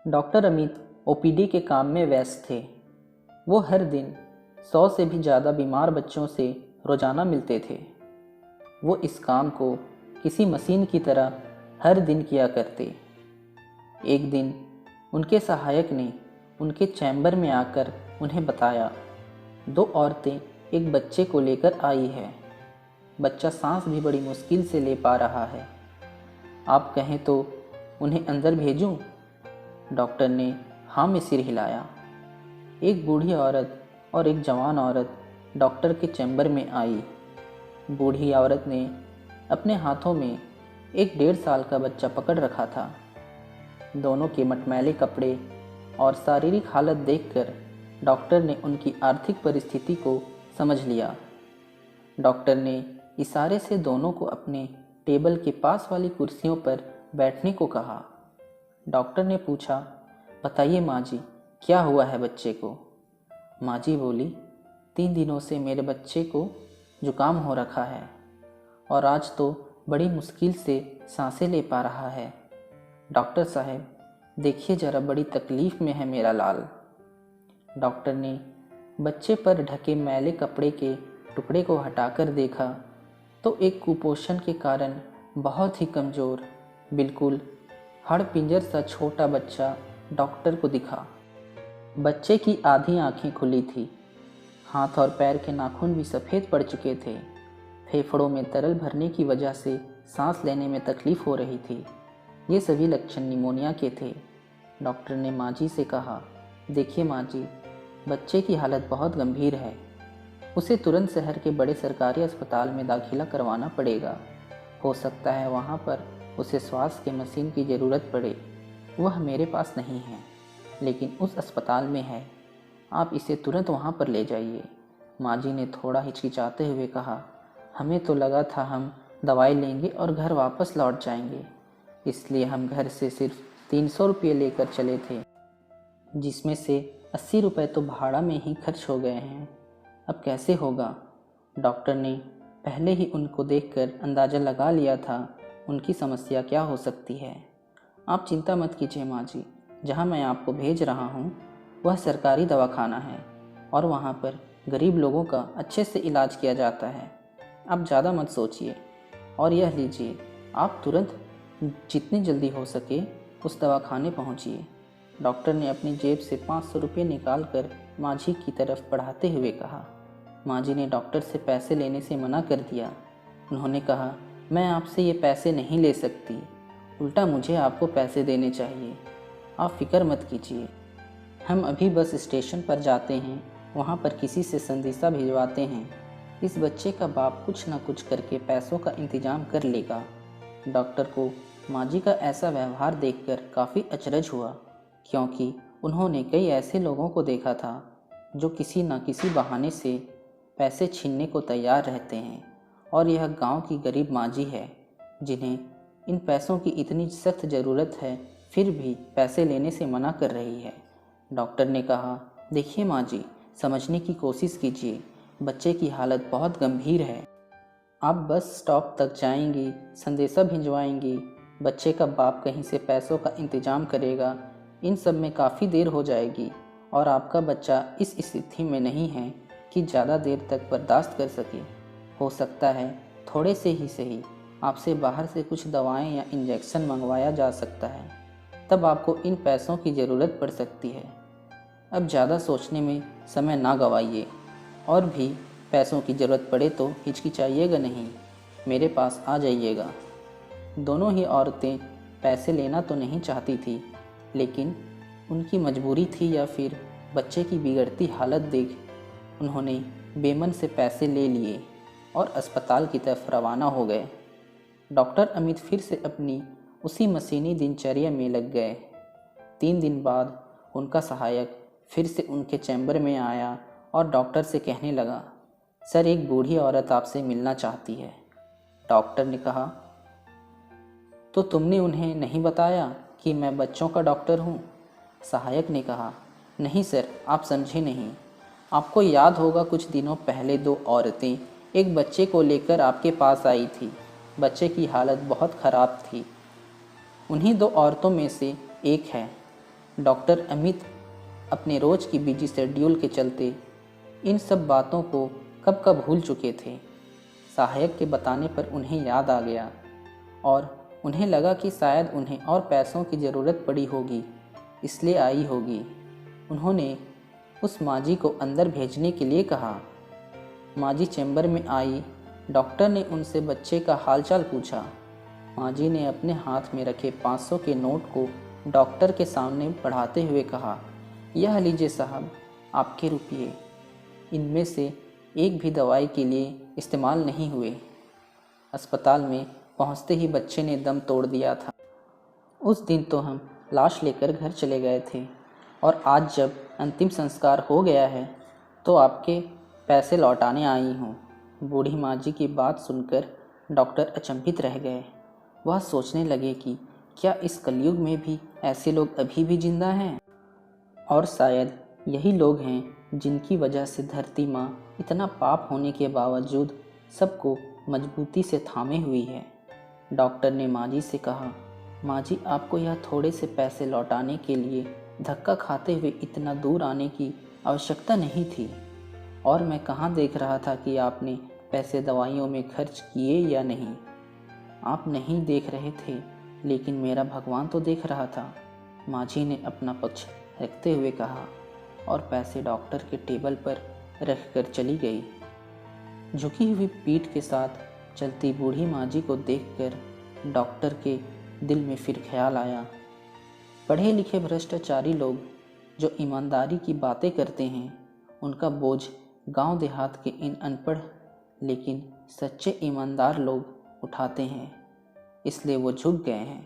Doctor Amit OPD के काम में व्यस्त थे। वो हर दिन 100 से भी ज़्यादा बीमार बच्चों से रोज़ाना मिलते थे। वो इस काम को किसी मशीन की तरह हर दिन किया करते। एक दिन उनके सहायक ने उनके चैम्बर में आकर उन्हें बताया, 2 औरतें एक बच्चे को लेकर आई है। बच्चा सांस भी बड़ी मुश्किल से ले पा रहा है। आप कहें तो उन्हें अंदर भेजूं? डॉक्टर ने हाँ में सिर हिलाया। एक बूढ़ी औरत और एक जवान औरत डॉक्टर के चैम्बर में आई। बूढ़ी औरत ने अपने हाथों में एक 1.5 साल का बच्चा पकड़ रखा था। दोनों के मटमैले कपड़े और शारीरिक हालत देखकर डॉक्टर ने उनकी आर्थिक परिस्थिति को समझ लिया। डॉक्टर ने इशारे से दोनों को अपने टेबल के पास वाली कुर्सियों पर बैठने को कहा। डॉक्टर ने पूछा, बताइए माँ जी, क्या हुआ है बच्चे को? माँ जी बोली, 3 दिनों से मेरे बच्चे को जुकाम हो रखा है और आज तो बड़ी मुश्किल से सांसें ले पा रहा है। डॉक्टर साहब, देखिए ज़रा, बड़ी तकलीफ़ में है मेरा लाल। डॉक्टर ने बच्चे पर ढके मैले कपड़े के टुकड़े को हटाकर देखा तो एक कुपोषण के कारण बहुत ही कमज़ोर, बिल्कुल हड़पिंजर सा छोटा बच्चा डॉक्टर को दिखा। बच्चे की आधी आंखें खुली थी। हाथ और पैर के नाखून भी सफ़ेद पड़ चुके थे। फेफड़ों में तरल भरने की वजह से सांस लेने में तकलीफ़ हो रही थी। ये सभी लक्षण निमोनिया के थे। डॉक्टर ने माँ जी से कहा, देखिए माँ जी, बच्चे की हालत बहुत गंभीर है। उसे तुरंत शहर के बड़े सरकारी अस्पताल में दाखिला करवाना पड़ेगा। हो सकता है वहाँ पर उसे श्वास के मशीन की ज़रूरत पड़े। वह मेरे पास नहीं है, लेकिन उस अस्पताल में है। आप इसे तुरंत वहाँ पर ले जाइए। माँ जी ने थोड़ा हिचकिचाते हुए कहा, हमें तो लगा था हम दवाई लेंगे और घर वापस लौट जाएंगे, इसलिए हम घर से सिर्फ 300 रुपये लेकर चले थे, जिसमें से 80 रुपये तो भाड़ा में ही खर्च हो गए हैं। अब कैसे होगा? डॉक्टर ने पहले ही उनको देखकर अंदाज़ा लगा लिया था उनकी समस्या क्या हो सकती है। आप चिंता मत कीजिए माँ जी, जहाँ मैं आपको भेज रहा हूँ वह सरकारी दवाखाना है और वहाँ पर गरीब लोगों का अच्छे से इलाज किया जाता है। आप ज़्यादा मत सोचिए और यह लीजिए, आप तुरंत जितनी जल्दी हो सके उस दवाखाने पहुँचिए। डॉक्टर ने अपनी जेब से 500 रुपये निकाल कर माँ जी की तरफ बढ़ाते हुए कहा। माँ जी ने डॉक्टर से पैसे लेने से मना कर दिया। उन्होंने कहा, मैं आपसे ये पैसे नहीं ले सकती, उल्टा मुझे आपको पैसे देने चाहिए। आप फिक्र मत कीजिए, हम अभी बस स्टेशन पर जाते हैं, वहाँ पर किसी से संदेशा भिजवाते हैं। इस बच्चे का बाप कुछ न कुछ करके पैसों का इंतजाम कर लेगा। डॉक्टर को माँ जी का ऐसा व्यवहार देखकर काफ़ी अचरज हुआ, क्योंकि उन्होंने कई ऐसे लोगों को देखा था जो किसी न किसी बहाने से पैसे छीनने को तैयार रहते हैं, और यह गांव की गरीब माँ जी है जिन्हें इन पैसों की इतनी सख्त ज़रूरत है, फिर भी पैसे लेने से मना कर रही है। डॉक्टर ने कहा, देखिए माँ जी, समझने की कोशिश कीजिए, बच्चे की हालत बहुत गंभीर है। आप बस स्टॉप तक जाएंगी, संदेशा भिजवाएंगी, बच्चे का बाप कहीं से पैसों का इंतजाम करेगा, इन सब में काफ़ी देर हो जाएगी और आपका बच्चा इस स्थिति में नहीं है कि ज़्यादा देर तक बर्दाश्त कर सके। हो सकता है थोड़े से ही सही आपसे बाहर से कुछ दवाएं या इंजेक्शन मंगवाया जा सकता है, तब आपको इन पैसों की ज़रूरत पड़ सकती है। अब ज़्यादा सोचने में समय ना गवाइए, और भी पैसों की ज़रूरत पड़े तो हिचकिचाइएगा नहीं, मेरे पास आ जाइएगा। दोनों ही औरतें पैसे लेना तो नहीं चाहती थी, लेकिन उनकी मजबूरी थी या फिर बच्चे की बिगड़ती हालत देख उन्होंने बेमन से पैसे ले लिए और अस्पताल की तरफ रवाना हो गए। डॉक्टर अमित फिर से अपनी उसी मशीनी दिनचर्या में लग गए। 3 दिन बाद उनका सहायक फिर से उनके चैम्बर में आया और डॉक्टर से कहने लगा, सर, एक बूढ़ी औरत आपसे मिलना चाहती है। डॉक्टर ने कहा, तो तुमने उन्हें नहीं बताया कि मैं बच्चों का डॉक्टर हूँ? सहायक ने कहा, नहीं सर, आप समझे नहीं। आपको याद होगा कुछ दिनों पहले 2 औरतें एक बच्चे को लेकर आपके पास आई थी। बच्चे की हालत बहुत ख़राब थी। उन्हीं 2 औरतों में से एक है। डॉक्टर अमित अपने रोज की बिजी शेड्यूल के चलते इन सब बातों को कब कब भूल चुके थे। सहायक के बताने पर उन्हें याद आ गया और उन्हें लगा कि शायद उन्हें और पैसों की ज़रूरत पड़ी होगी, इसलिए आई होगी। उन्होंने उस माजी को अंदर भेजने के लिए कहा। माजी चैम्बर में आई। डॉक्टर ने उनसे बच्चे का हालचाल पूछा। माजी ने अपने हाथ में रखे 500 के नोट को डॉक्टर के सामने बढ़ाते हुए कहा, यह लीजिए साहब, आपके रुपये। इनमें से एक भी दवाई के लिए इस्तेमाल नहीं हुए। अस्पताल में पहुंचते ही बच्चे ने दम तोड़ दिया था। उस दिन तो हम लाश लेकर घर चले गए थे और आज जब अंतिम संस्कार हो गया है तो आपके पैसे लौटाने आई हूँ। बूढ़ी माँ जी की बात सुनकर डॉक्टर अचंभित रह गए। वह सोचने लगे कि क्या इस कलयुग में भी ऐसे लोग अभी भी जिंदा हैं, और शायद यही लोग हैं जिनकी वजह से धरती माँ इतना पाप होने के बावजूद सबको मजबूती से थामे हुई है। डॉक्टर ने माँ जी से कहा, माँ जी, आपको यह थोड़े से पैसे लौटाने के लिए धक्का खाते हुए इतना दूर आने की आवश्यकता नहीं थी, और मैं कहाँ देख रहा था कि आपने पैसे दवाइयों में खर्च किए या नहीं। आप नहीं देख रहे थे, लेकिन मेरा भगवान तो देख रहा था, माझी ने अपना पक्ष रखते हुए कहा, और पैसे डॉक्टर के टेबल पर रखकर चली गई। झुकी हुई पीठ के साथ चलती बूढ़ी माँ को देखकर डॉक्टर के दिल में फिर ख्याल आया, पढ़े लिखे भ्रष्टाचारी लोग जो ईमानदारी की बातें करते हैं, उनका बोझ गांव देहात के इन अनपढ़ लेकिन सच्चे ईमानदार लोग उठाते हैं, इसलिए वो झुक गए हैं।